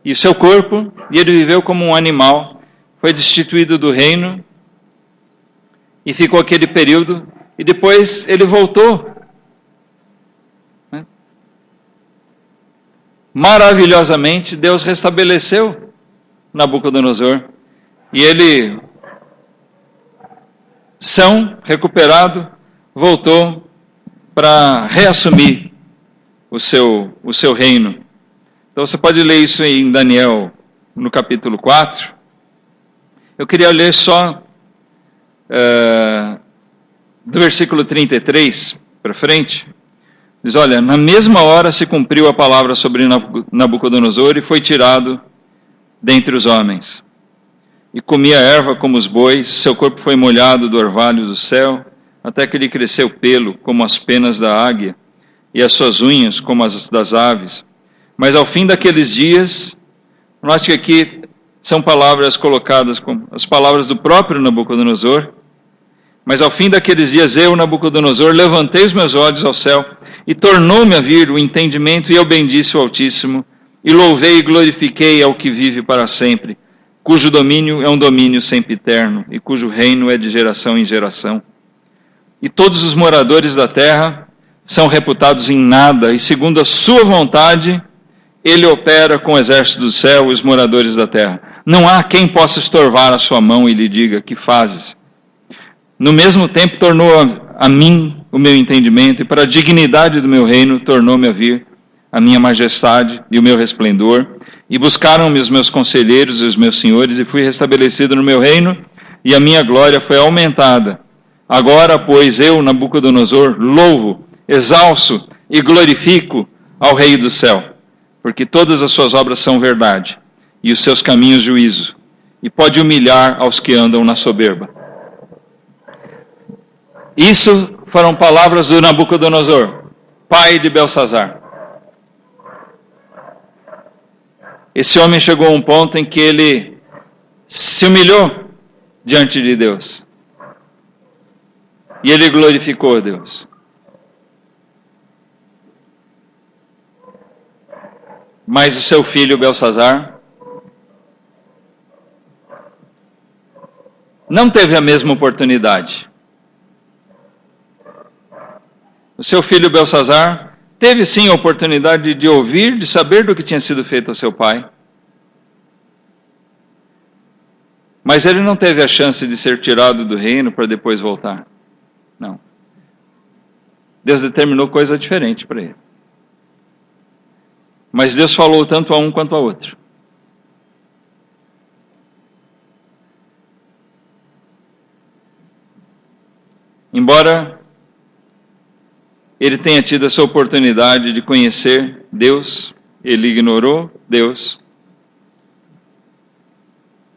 e o seu corpo, e ele viveu como um animal. Foi destituído do reino e ficou aquele período, e depois ele voltou. Maravilhosamente, Deus restabeleceu Nabucodonosor, e ele, recuperado, voltou para reassumir o seu reino. Então você pode ler isso em Daniel, no capítulo 4. Eu queria ler só do versículo 33 para frente. Diz, olha, na mesma hora se cumpriu a palavra sobre Nabucodonosor e foi tirado dentre os homens. E comia erva como os bois, seu corpo foi molhado do orvalho do céu, até que lhe cresceu pelo como as penas da águia, e as suas unhas como as das aves. Mas ao fim daqueles dias, note que aqui são palavras colocadas como as palavras do próprio Nabucodonosor. Mas ao fim daqueles dias eu, Nabucodonosor, levantei os meus olhos ao céu e tornou-me a vir o entendimento, e eu bendisse o Altíssimo, e louvei e glorifiquei ao que vive para sempre, cujo domínio é um domínio sempiterno, e cujo reino é de geração em geração. E todos os moradores da terra são reputados em nada, e segundo a sua vontade, ele opera com o exército do céu e os moradores da terra. Não há quem possa estorvar a sua mão e lhe diga: que fazes? No mesmo tempo tornou a mim o meu entendimento, e para a dignidade do meu reino tornou-me a vir a minha majestade e o meu resplendor, e buscaram-me os meus conselheiros e os meus senhores, e fui restabelecido no meu reino, e a minha glória foi aumentada. Agora, pois, eu, Nabucodonosor, louvo, exalço e glorifico ao Rei do céu, porque todas as suas obras são verdade, e os seus caminhos juízo, e pode humilhar aos que andam na soberba. Isso foram palavras do Nabucodonosor, pai de Belsazar. Esse homem chegou a um ponto em que ele se humilhou diante de Deus. E ele glorificou a Deus. Mas o seu filho Belsazar não teve a mesma oportunidade. O seu filho Belsazar teve sim a oportunidade de ouvir, de saber do que tinha sido feito ao seu pai. Mas ele não teve a chance de ser tirado do reino para depois voltar. Não. Deus determinou coisa diferente para ele. Mas Deus falou tanto a um quanto a outro. Embora ele tenha tido essa oportunidade de conhecer Deus, ele ignorou Deus.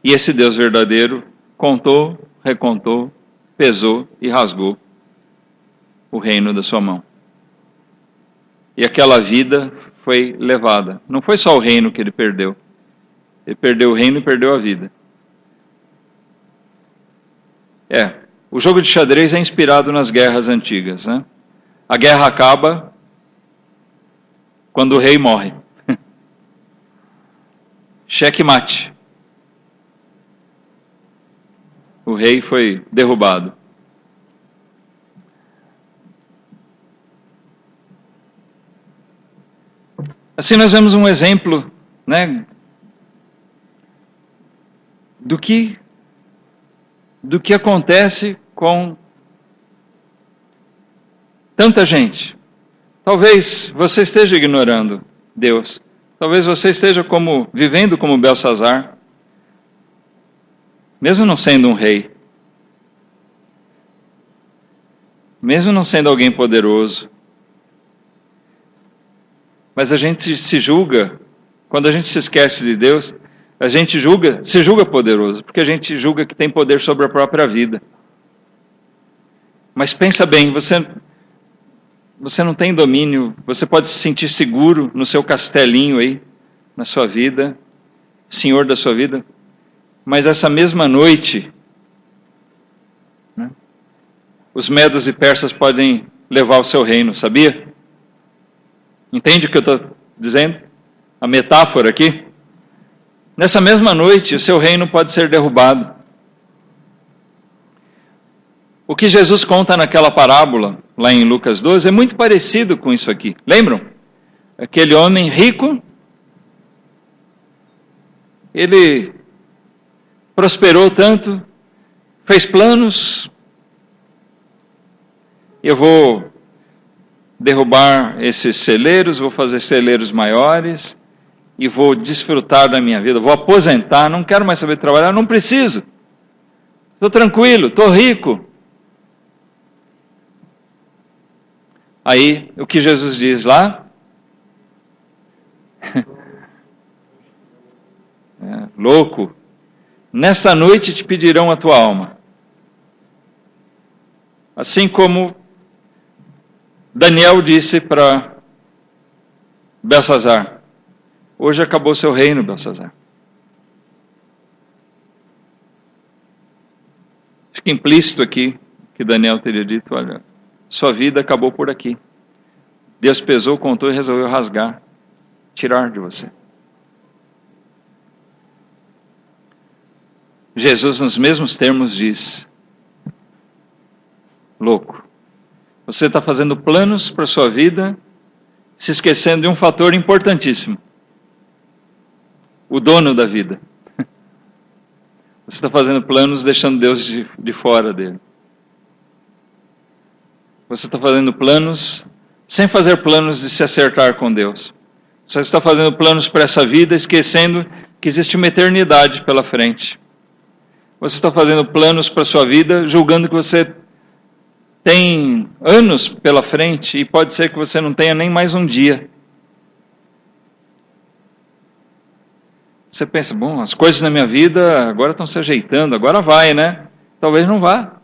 E esse Deus verdadeiro contou, recontou, pesou e rasgou o reino da sua mão. E aquela vida foi levada. Não foi só o reino que ele perdeu. Ele perdeu o reino e perdeu a vida. O jogo de xadrez é inspirado nas guerras antigas, né? A guerra acaba quando o rei morre. Checkmate. O rei foi derrubado. Assim nós vemos um exemplo, né, do que acontece com tanta gente. Talvez você esteja ignorando Deus. Talvez você esteja vivendo como Belsazar, mesmo não sendo um rei, mesmo não sendo alguém poderoso. Mas a gente se julga, quando a gente se esquece de Deus, a gente se julga poderoso, porque a gente julga que tem poder sobre a própria vida. Mas pensa bem, você não tem domínio, você pode se sentir seguro no seu castelinho aí, na sua vida, senhor da sua vida, mas essa mesma noite, né, os medos e persas podem levar o seu reino, sabia? Entende o que eu estou dizendo? A metáfora aqui? Nessa mesma noite, o seu reino pode ser derrubado. O que Jesus conta naquela parábola, lá em Lucas 12, é muito parecido com isso aqui. Lembram? Aquele homem rico, ele prosperou tanto, fez planos. Eu vou derrubar esses celeiros, vou fazer celeiros maiores e vou desfrutar da minha vida, vou aposentar, não quero mais saber trabalhar, não preciso. Estou tranquilo, estou rico. Aí, o que Jesus diz lá? Louco, nesta noite te pedirão a tua alma. Assim como Daniel disse para Belsazar: hoje acabou seu reino, Belsazar. Fica implícito aqui que Daniel teria dito: olha, sua vida acabou por aqui. Deus pesou, contou e resolveu rasgar, tirar de você. Jesus, nos mesmos termos, diz: louco, você está fazendo planos para a sua vida, se esquecendo de um fator importantíssimo: o dono da vida. Você está fazendo planos deixando Deus de fora dele. Você está fazendo planos sem fazer planos de se acertar com Deus. Você está fazendo planos para essa vida, esquecendo que existe uma eternidade pela frente. Você está fazendo planos para a sua vida, julgando que você tem anos pela frente e pode ser que você não tenha nem mais um dia. Você pensa: bom, as coisas na minha vida agora estão se ajeitando, agora vai, né? Talvez não vá.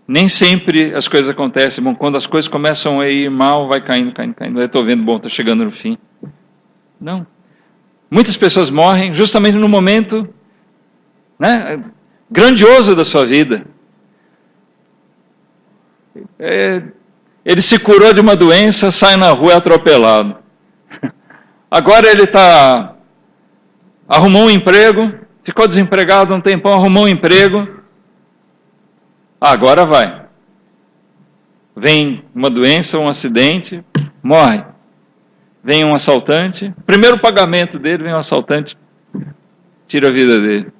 Nem sempre as coisas acontecem. Bom, quando as coisas começam a ir mal, vai caindo. Eu estou vendo, bom, estou chegando no fim. Não. Muitas pessoas morrem justamente no momento, né, grandioso da sua vida. Ele se curou de uma doença, sai na rua atropelado. Agora ele arrumou um emprego, ficou desempregado um tempão, arrumou um emprego. Agora vai. Vem uma doença, um acidente, morre. Vem um assaltante, primeiro pagamento dele, vem um assaltante, tira a vida dele.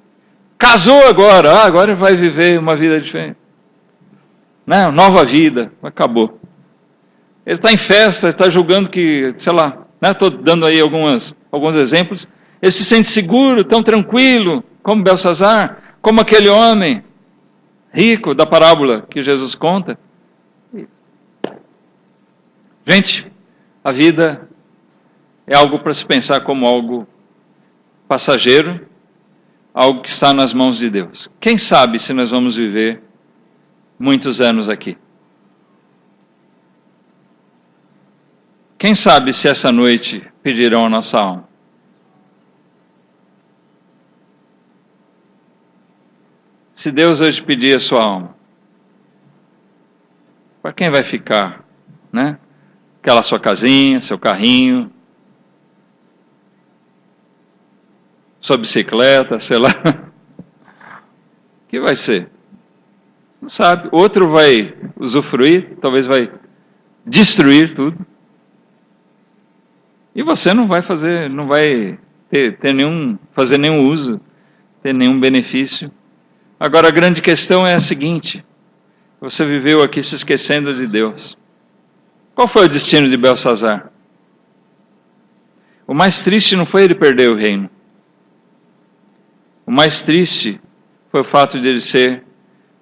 Casou agora, agora vai viver uma vida diferente. Não, nova vida, acabou. Ele está em festa, está julgando que, sei lá, estou dando aí alguns exemplos. Ele se sente seguro, tão tranquilo, como Belsazar, como aquele homem rico da parábola que Jesus conta. Gente, a vida é algo para se pensar como algo passageiro, algo que está nas mãos de Deus. Quem sabe se nós vamos viver muitos anos aqui? Quem sabe se essa noite pedirão a nossa alma? Se Deus hoje pedir a sua alma, para quem vai ficar, né? Aquela sua casinha, seu carrinho, sua bicicleta, sei lá. O que vai ser? Não sabe. Outro vai usufruir, talvez vai destruir tudo. E você não vai fazer, não vai fazer nenhum uso, ter nenhum benefício. Agora a grande questão é a seguinte: você viveu aqui se esquecendo de Deus. Qual foi o destino de Belsazar? O mais triste não foi ele perder o reino. O mais triste foi o fato de ele ser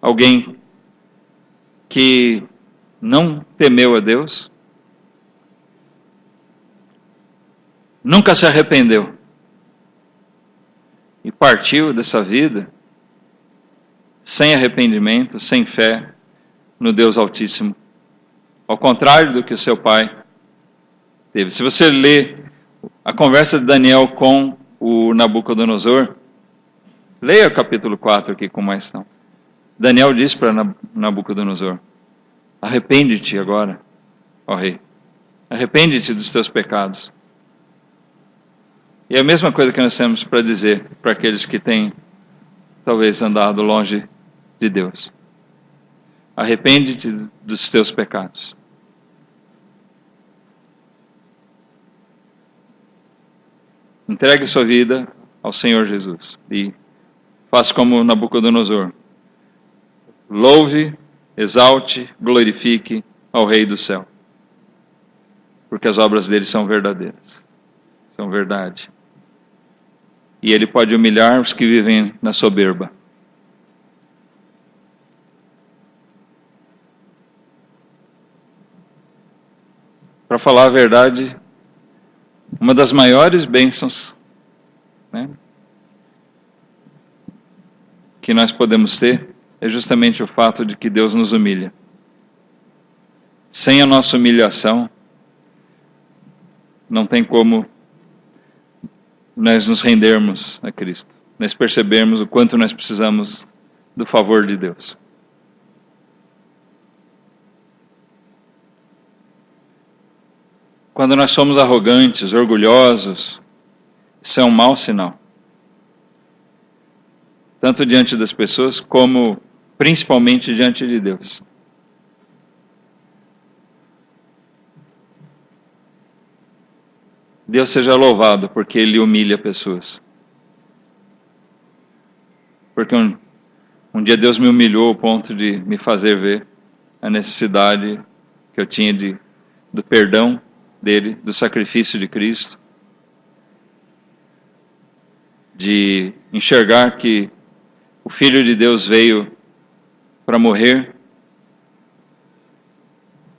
alguém que não temeu a Deus, nunca se arrependeu e partiu dessa vida sem arrependimento, sem fé no Deus Altíssimo, ao contrário do que o seu pai teve. Se você ler a conversa de Daniel com o Nabucodonosor, leia o capítulo 4 aqui com mais calma. Daniel diz para Nabucodonosor: arrepende-te agora, ó rei, arrepende-te dos teus pecados. E é a mesma coisa que nós temos para dizer para aqueles que têm talvez andado longe de Deus: arrepende-te dos teus pecados. Entregue sua vida ao Senhor Jesus e faça como Nabucodonosor: louve, exalte, glorifique ao Rei do céu, porque as obras dele são verdadeiras, são verdade. E ele pode humilhar os que vivem na soberba. Para falar a verdade, uma das maiores bênçãos, né, que nós podemos ter é justamente o fato de que Deus nos humilha. Sem a nossa humilhação, não tem como nós nos rendermos a Cristo. Nós percebemos o quanto nós precisamos do favor de Deus. Quando nós somos arrogantes, orgulhosos, isso é um mau sinal. Tanto diante das pessoas, como principalmente diante de Deus. Deus seja louvado, porque Ele humilha pessoas. Porque um dia Deus me humilhou ao ponto de me fazer ver a necessidade que eu tinha do perdão dele, do sacrifício de Cristo, de enxergar que o Filho de Deus veio para morrer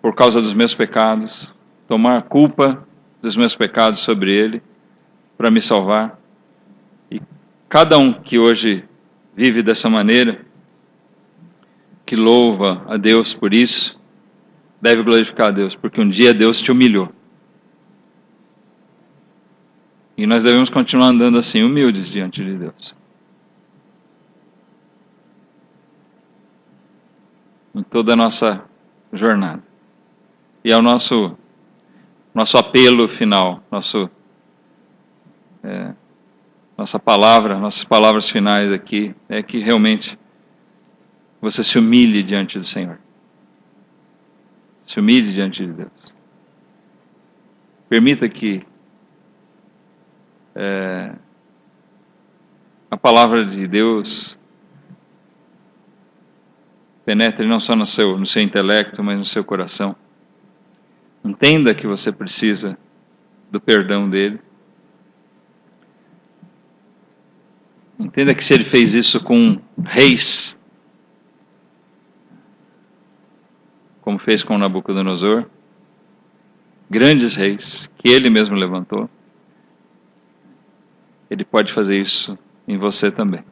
por causa dos meus pecados, tomar a culpa dos meus pecados sobre ele, para me salvar. E cada um que hoje vive dessa maneira, que louva a Deus por isso, deve glorificar a Deus, porque um dia Deus te humilhou. E nós devemos continuar andando assim, humildes diante de Deus. Em toda a nossa jornada. E é o nosso apelo final, nossas palavras finais aqui, é que realmente você se humilhe diante do Senhor. Se humilhe diante de Deus. Permita que a palavra de Deus penetre não só no seu intelecto, mas no seu coração. Entenda que você precisa do perdão dele. Entenda que se ele fez isso com reis, como fez com Nabucodonosor, grandes reis, que ele mesmo levantou, ele pode fazer isso em você também.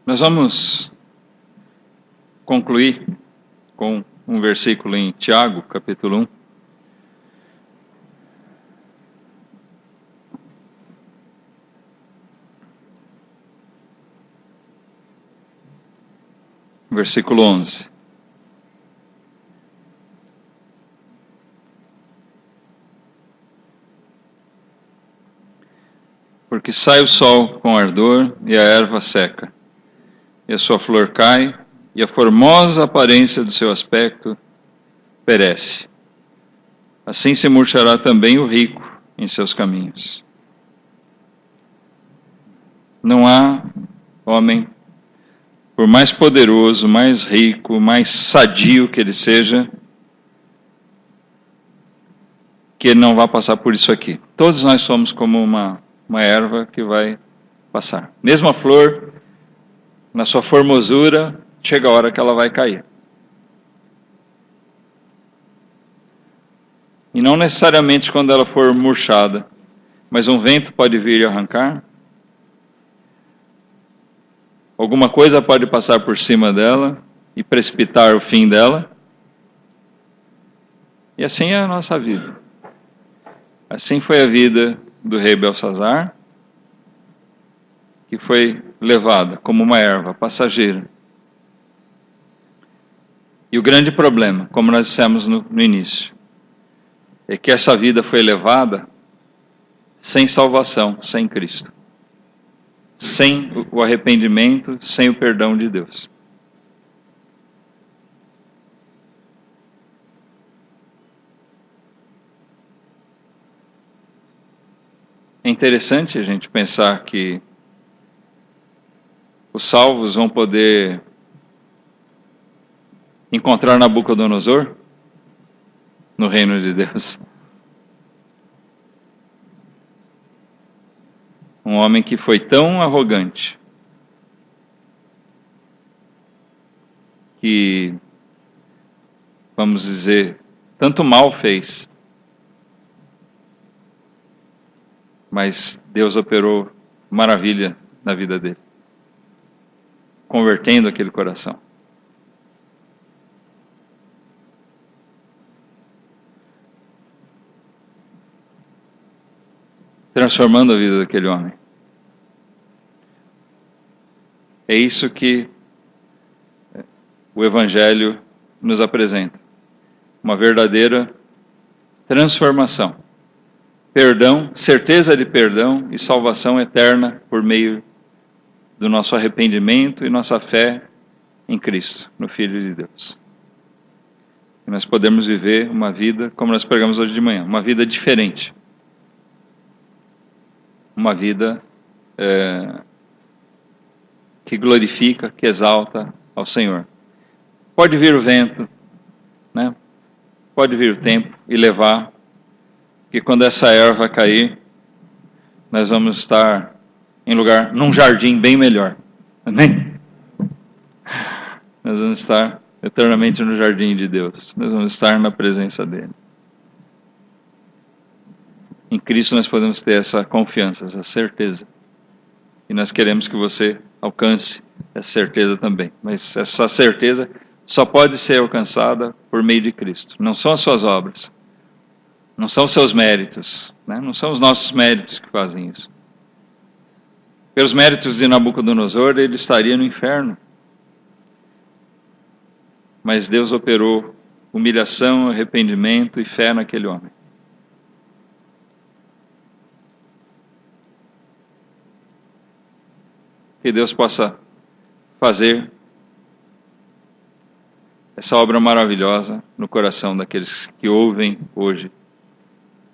Nós vamos concluir com um versículo em Tiago, capítulo 1. Versículo 11. Porque sai o sol com ardor e a erva seca, e a sua flor cai, e a formosa aparência do seu aspecto perece. Assim se murchará também o rico em seus caminhos. Não há homem, por mais poderoso, mais rico, mais sadio que ele seja, que ele não vá passar por isso aqui. Todos nós somos como uma erva que vai passar. Mesmo a flor, na sua formosura, chega a hora que ela vai cair. E não necessariamente quando ela for murchada, mas um vento pode vir e arrancar. Alguma coisa pode passar por cima dela e precipitar o fim dela. E assim é a nossa vida. Assim foi a vida do rei Belsazar, que foi levada como uma erva passageira. E o grande problema, como nós dissemos no início, é que essa vida foi levada sem salvação, sem Cristo. Sem o arrependimento, sem o perdão de Deus. É interessante a gente pensar que os salvos vão poder encontrar Nabucodonosor no reino de Deus. Um homem que foi tão arrogante que, vamos dizer, tanto mal fez, mas Deus operou maravilha na vida dele, convertendo aquele coração. Transformando a vida daquele homem. É isso que o Evangelho nos apresenta. Uma verdadeira transformação. Perdão, certeza de perdão e salvação eterna por meio do nosso arrependimento e nossa fé em Cristo, no Filho de Deus. E nós podemos viver uma vida, como nós pregamos hoje de manhã, uma vida diferente. Uma vida que glorifica, que exalta ao Senhor. Pode vir o vento, né? Pode vir o tempo e levar, que quando essa erva cair, nós vamos estar num jardim bem melhor. Amém? Nós vamos estar eternamente no jardim de Deus. Nós vamos estar na presença dele. Em Cristo nós podemos ter essa confiança, essa certeza. E nós queremos que você alcance essa certeza também. Mas essa certeza só pode ser alcançada por meio de Cristo. Não são as suas obras. Não são os seus méritos. Né? Não são os nossos méritos que fazem isso. Pelos méritos de Nabucodonosor, ele estaria no inferno. Mas Deus operou humilhação, arrependimento e fé naquele homem. Que Deus possa fazer essa obra maravilhosa no coração daqueles que ouvem hoje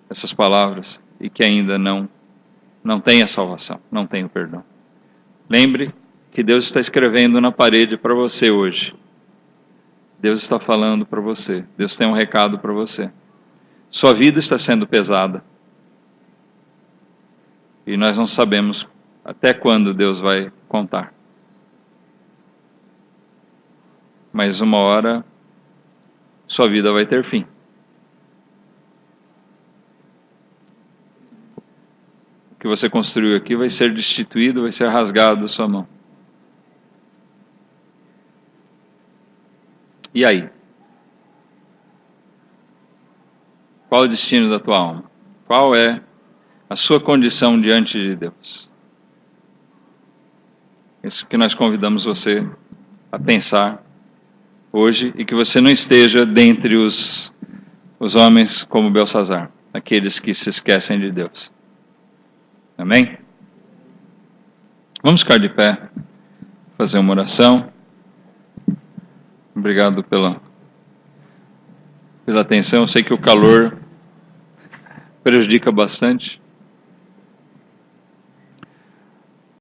essas palavras e que ainda não têm a salvação, não têm o perdão. Lembre que Deus está escrevendo na parede para você hoje. Deus está falando para você. Deus tem um recado para você. Sua vida está sendo pesada. E nós não sabemos até quando Deus vai contar. Mas uma hora, sua vida vai ter fim. O que você construiu aqui vai ser destituído, vai ser rasgado da sua mão. E aí? Qual o destino da tua alma? Qual é a sua condição diante de Deus? Isso que nós convidamos você a pensar hoje e que você não esteja dentre os homens como Belsazar, aqueles que se esquecem de Deus. Amém? Vamos ficar de pé, fazer uma oração. Obrigado pela atenção. Eu sei que o calor prejudica bastante.